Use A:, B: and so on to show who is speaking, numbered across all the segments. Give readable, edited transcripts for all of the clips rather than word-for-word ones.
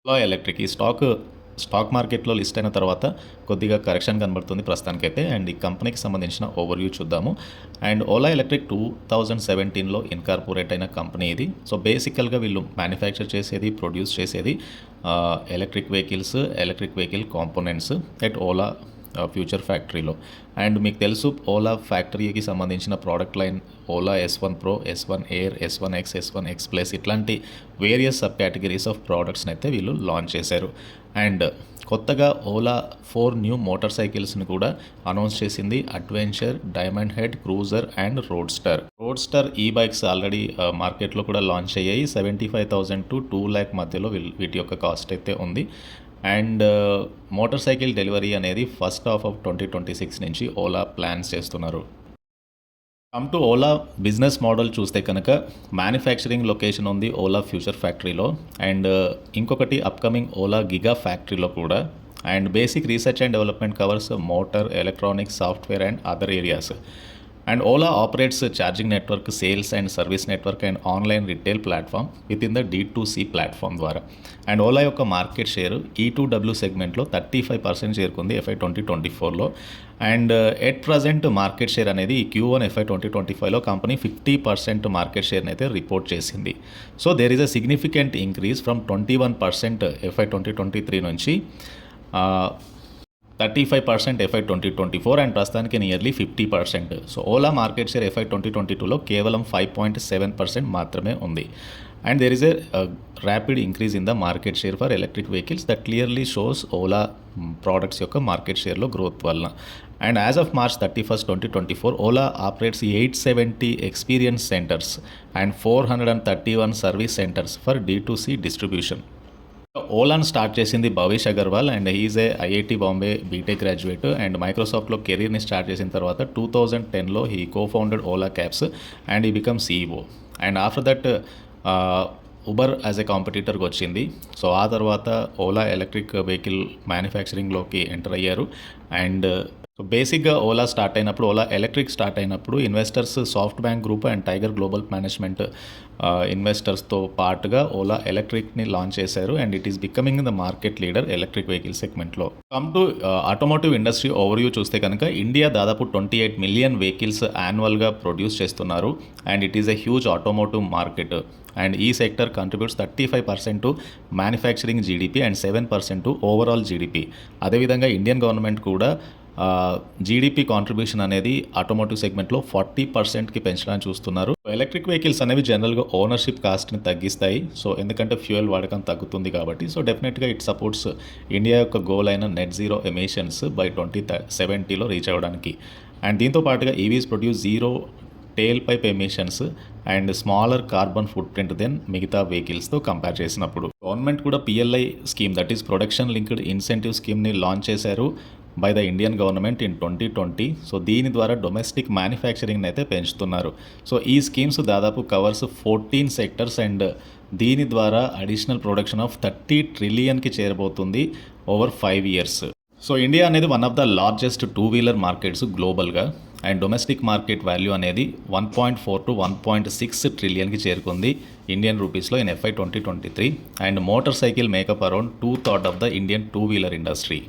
A: Ola electric ఈ stock మార్కెట్లో list అయిన తర్వాత కొద్దిగా కరెక్షన్ కనబడుతుంది ప్రస్తుతానికైతే. అండ్ ఈ కంపెనీకి సంబంధించిన ఓవర్వ్యూ చూద్దాము. అండ్ ఓలా ఎలక్ట్రిక్ 2017లో ఇన్కార్పొరేట్ అయిన కంపెనీ ఇది. సో బేసికల్గా వీళ్ళు మ్యానుఫ్యాక్చర్ చేసేది, ప్రొడ్యూస్ చేసేది electric vehicle components at Ola future ఫ్యాక్టరీలో. అండ్ మీకు తెలుసు ఓలా ఫ్యాక్టరీకి సంబంధించిన product line Ola S1 Pro, S1 Air, S1 X, S1 X Plus ఇట్లాంటి వేరియస్ సబ్ కేటగిరీస్ ఆఫ్ ప్రోడక్ట్స్ని అయితే వీళ్ళు లాంచ్ చేశారు. అండ్ కొత్తగా ఓలా 4 న్యూ మోటార్ సైకిల్స్ని కూడా అనౌన్స్ చేసింది. Adventure, diamond head, cruiser and roadster ఈ బైక్స్ ఆల్రెడీ మార్కెట్లో కూడా లాంచ్ అయ్యాయి. 75,000 to 2 lakh మధ్యలో వీటి యొక్క కాస్ట్ అయితే ఉంది. అండ్ మోటార్ సైకిల్ డెలివరీ అనేది ఫస్ట్ హాఫ్ ఆఫ్ 2026 నుంచి ఓలా ప్లాన్స్ చేస్తున్నారు. Come to Ola business model చూస్తే కనుక మ్యానుఫ్యాక్చరింగ్ లొకేషన్ ఉంది ఓలా ఫ్యూచర్ ఫ్యాక్టరీలో. అండ్ ఇంకొకటి అప్కమింగ్ ఓలా గిగా ఫ్యాక్టరీలో కూడా. And basic research and development covers motor, electronics, software and other areas. And Ola operates a charging network, sales and service network and online retail platform within the D2C platform ద్వారా. And Ola యొక్క market share E2W సెగ్మెంట్లో 35% చేరుకుంది FY 2024లో. And at present market share అనేది Q1 FY 2025లో company 50% market షేర్ని అయితే report చేసింది. So there is a significant increase from 21% FY 2023 నుంచి 35% FY 2024 అండ్ ప్రస్తుతానికి nearly 50%. So Ola market share FY 2022లో కేవలం 5.7% మాత్రమే ఉంది. And there is a rapid increase in the market share for electric vehicles that clearly shows Ola products యొక్క market షేర్లో growth వలన. And as of March 31, 2024 Ola operates 870 experience centres and 431 service centres for D2C distribution. ఓలాను start చేసింది Bhavish Aggarwal and he is a IIT Bombay BTech graduate. And మైక్రోసాఫ్ట్లో కెరీర్ని start చేసిన తర్వాత 2010లో he cofounded Ola Cabs and he become CEO. And after that Uber as a కాంపిటీటర్కి వచ్చింది. So ఆ తర్వాత ఓలా ఎలక్ట్రిక్ వెహికల్ మ్యానుఫ్యాక్చరింగ్లోకి ఎంటర్ అయ్యారు. అండ్ సో బేసిక్గా ఓలా ఎలక్ట్రిక్ స్టార్ట్ అయినప్పుడు investors SoftBank Group and Tiger Global Management ఇన్వెస్టర్స్తో పాటుగా ఓలా ఎలక్ట్రిక్ని లాంచ్ చేశారు. And it is becoming the market leader electric vehicle సెగ్మెంట్లో. Come to automotive industry overview చూస్తే కనుక ఇండియా దాదాపు 28 మిలియన్ వెహికల్స్ యాన్యువల్గా ప్రొడ్యూస్ చేస్తున్నారు. And it is a huge automotive market. And ఈ sector contributes 35% to manufacturing GDP and 7% to overall GDP. అదేవిధంగా Indian government కూడా GDP contribution అనేది ఆటోమోటివ్ సెగ్మెంట్లో 40%కి పెంచడానికి చూస్తున్నారు. ఎలక్ట్రిక్ వెహికల్స్ అనేవి జనరల్గా ఓనర్షిప్ కాస్ట్ని తగ్గిస్తాయి. సో ఎందుకంటే ఫ్యూయల్ వాడకం తగ్గుతుంది కాబట్టి. సో డెఫినెట్గా ఇట్ సపోర్ట్స్ ఇండియా యొక్క గోల్ అయిన నెట్ జీరో ఎమిషన్స్ బై 2070లో రీచ్ అవ్వడానికి. అండ్ దీంతో పాటుగా EVs produce zero tailpipe emissions and smaller carbon footprint than మిగతా వెహికల్స్తో కంపేర్ చేసినప్పుడు. గవర్నమెంట్ కూడా PLI scheme that is production linked incentive స్కీమ్ని లాంచ్ చేశారు by the Indian government in 2020. So దీని ద్వారా డొమెస్టిక్ మ్యానుఫ్యాక్చరింగ్ని అయితే పెంచుతున్నారు. సో ఈ స్కీమ్స్ దాదాపు కవర్స్ 14 సెక్టర్స్ అండ్ దీని ద్వారా అడిషనల్ ప్రొడక్షన్ ఆఫ్ 30 ట్రిలియన్కి చేరబోతుంది ఓవర్ 5 years. సో ఇండియా అనేది one of the largest 2-wheeler markets గ్లోబల్గా. అండ్ డొమెస్టిక్ మార్కెట్ వాల్యూ అనేది 1.4 to 1.6 ట్రిలియన్కి చేరుకుంది ఇండియన్ రూపీస్లో in FY 2023. And motorcycle make up around 2/3 of the Indian 2-wheeler industry.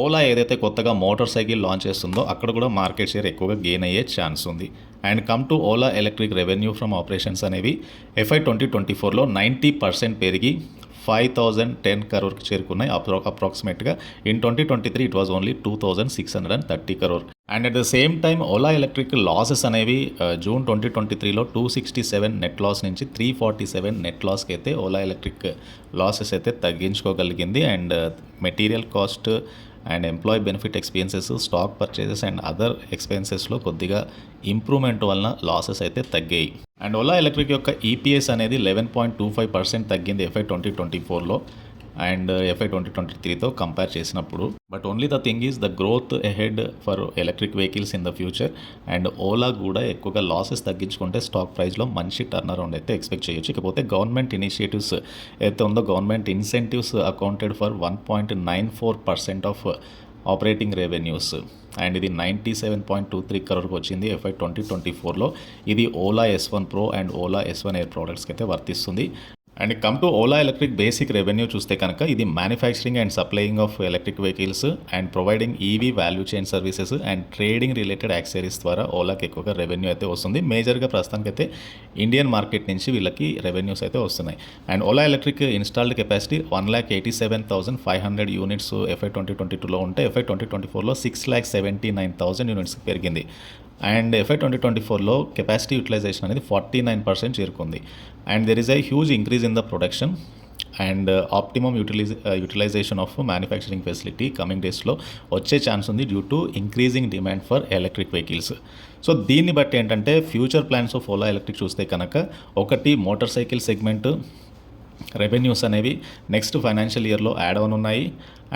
A: Ola ఏదైతే కొత్తగా మోటార్ సైకిల్ లాంచ్ చేస్తుందో అక్కడ కూడా మార్కెట్ షేర్ ఎక్కువగా గెయిన్ అయ్యే ఛాన్స్ ఉంది. And come to Ola electric revenue from operations అనేవి FY 2024లో 90% పెరిగి 5,010 crore చేరుకున్నాయి అప్రాక్సిమేట్గా. In 2023 it was only 2,630 crore. And at the same time Ola electric losses అనేవి జూన్ 2023లో 267 నెట్ లాస్ నుంచి 347 నెట్ లాస్కి అయితే ఓలా ఎలక్ట్రిక్ లాసెస్ అయితే తగ్గించుకోగలిగింది. And material cost and employee benefit expenses, stock purchases and other ఎక్స్పెన్సెస్లో కొద్దిగా ఇంప్రూవ్మెంట్ వలన లాసెస్ అయితే తగ్గాయి. అండ్ ఓలా ఎలక్ట్రిక్ యొక్క EPS అనేది 11.25% తగ్గింది FY 2024లో అండ్ FY 2023తో కంపేర్ చేసినప్పుడు. But only the thing is the growth ahead for electric vehicles in the future. And Ola కూడా ఎక్కువగా లాసెస్ తగ్గించుకుంటే స్టాక్ ప్రైస్లో మంచి టర్న్ అరౌండ్ అయితే ఎక్స్పెక్ట్ చేయొచ్చు. ఇకపోతే గవర్నమెంట్ ఇనిషియేటివ్స్ అయితే ఉందో government incentives accounted for 1.94% of operating revenues. And ఇది 97.23 crore వచ్చింది FY 2024లో. ఇది Ola S1 Pro and Ola S1 Air ప్రోడక్ట్స్కి అయితే వర్తిస్తుంది. And come to Ola electric basic revenue చూస్తే కనుక ఇది manufacturing and supplying of electric vehicles and providing EV value chain services and trading related accessories ద్వారా ఓలాకి ఎక్కువగా రెవెన్యూ అయితే వస్తుంది. మేజర్గా ప్రస్తుతానికైతే ఇండియన్ మార్కెట్ నుంచి వీళ్ళకి రెవెన్యూస్ అయితే వస్తున్నాయి. And Ola electric installed capacity 1,87,500 units FY 2022లో ఉంటే FY 2024లో 6,79,000 యూనిట్స్ పెరిగింది. అండ్ FY 2024లో కెపాసిటీ యూటిలైజేషన్ అనేది 49% చేరుకుంది. And there is a huge increase in the production and optimum utilisation of manufacturing facility coming డేస్లో వచ్చే ఛాన్స్ ఉంది due to increasing demand for electric vehicles. So దీన్ని బట్టి ఏంటంటే future plans of Ola electric చూస్తే కనుక ఒకటి మోటార్ సైకిల్ సెగ్మెంట్ రెవెన్యూస్ అనేవి నెక్స్ట్ ఫైనాన్షియల్ ఇయర్లో యాడ్ ఆన్ ఉన్నాయి.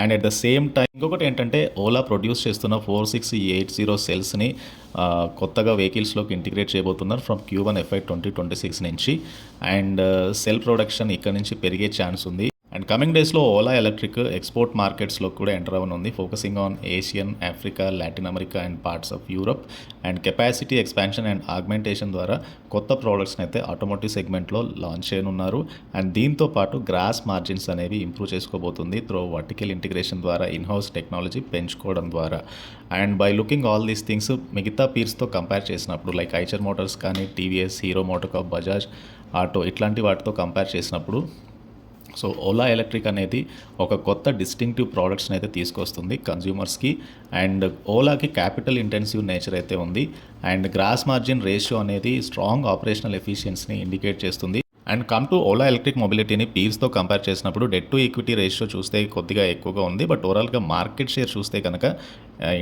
A: And at the same time ఇంకొకటి ఏంటంటే ఓలా ప్రొడ్యూస్ చేస్తున్న 4680 సెల్స్ని కొత్తగా వెహికల్స్లోకి ఇంటిగ్రేట్ చేయబోతున్నారు ఫ్రమ్ Q1 FY 2026 నుంచి. అండ్ సెల్ ప్రొడక్షన్ ఇక్కడ నుంచి పెరిగే ఛాన్స్ ఉంది. అండ్ కమింగ్ డేస్లో ఓలా ఎలక్ట్రిక్ ఎక్స్పోర్ట్ మార్కెట్స్లో కూడా ఎంటర్ అవ్వనుంది, focusing on Asian, Africa, Latin America and parts of Europe. And capacity expansion and augmentation ద్వారా కొత్త ప్రోడక్ట్స్ని అయితే ఆటోమోటివ్ సెగ్మెంట్లో లాంచ్ చేయనున్నారు. అండ్ దీంతో పాటు గ్రాస్ మార్జిన్స్ అనేవి ఇంప్రూవ్ చేసుకోబోతుంది త్రూ వర్టికల్ ఇంటిగ్రేషన్ ద్వారా, ఇన్హౌస్ టెక్నాలజీ పెంచుకోవడం ద్వారా. And by looking all these things మిగతా పీర్స్తో కంపేర్ చేసినప్పుడు లైక్ ఐచర్ మోటార్స్ కానీ, TVS, hero MotoCorp, Bajaj auto ఇట్లాంటి వాటితో కంపేర్ చేసినప్పుడు సో ఓలా ఎలక్ట్రిక్ అనేది ఒక కొత్త డిస్టింక్టివ్ ప్రోడక్ట్స్ని అయితే తీసుకొస్తుంది కన్జ్యూమర్స్కి. అండ్ ఓలాకి క్యాపిటల్ ఇంటెన్సివ్ నేచర్ అయితే ఉంది. అండ్ గ్రాస్ మార్జిన్ రేషియో అనేది స్ట్రాంగ్ ఆపరేషనల్ ఎఫిషియన్సీని ఇండికేట్ చేస్తుంది. And come to Ola electric మొబిలిటీని పీర్స్తో కంపేర్ చేసినప్పుడు డెట్ టు ఈక్విటీ రేషియో చూస్తే కొద్దిగా ఎక్కువగా ఉంది. బట్ ఓవరాల్గా మార్కెట్ షేర్ చూస్తే కనుక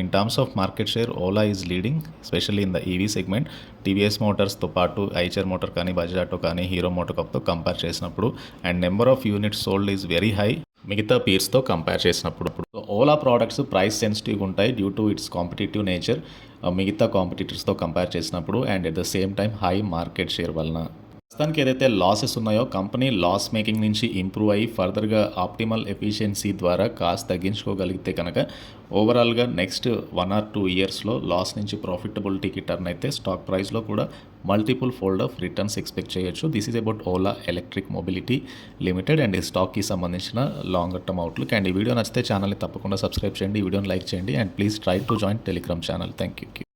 A: in terms of market share Ola is leading specially in the EV segment. TVS మోటార్స్తో పాటు ఐచర్ మోటార్ కానీ, బజాజ్ ఆటో కానీ, హీరో మోటోకార్ప్తో కంపేర్ చేసినప్పుడు. And number of units sold is very high మిగతా పీర్స్తో కంపేర్ చేసినప్పుడు. ఓలా ప్రోడక్ట్స్ ప్రైస్ సెన్సిటివ్గా ఉంటాయి due to its competitive nature మిగతా కాంపిటీటర్స్తో కంపేర్ చేసినప్పుడు. And at the same time high market share వలన ప్రస్తుతానికి ఏదైతే లాసెస్ ఉన్నాయో కంపెనీ లాస్ మేకింగ్ నుంచి ఇంప్రూవ్ అయ్యి ఫర్దర్గా ఆప్టిమల్ ఎఫిషియన్సీ ద్వారా కాస్ట్ తగ్గించుకోగలిగితే కనుక ఓవరాల్గా నెక్స్ట్ 1 or 2 ఇయర్స్లో లాస్ నుంచి ప్రాఫిటబిలిటీకి టర్న్ అయితే స్టాక్ ప్రైస్లో కూడా multiple fold of returns expect చేయొచ్చు. This is about Ola electric mobility limited and ఈ స్టాక్కి సంబంధించిన లాంగర్ టర్మ్ అవుట్లుక్. అండ్ ఈ వీడియో నచ్చితే ఛానల్ని తప్పకుండా సబ్స్క్రైబ్ చేయండి, ఈ వీడియోని లైక్ చేయండి and please try to join Telegram channel. Thank you.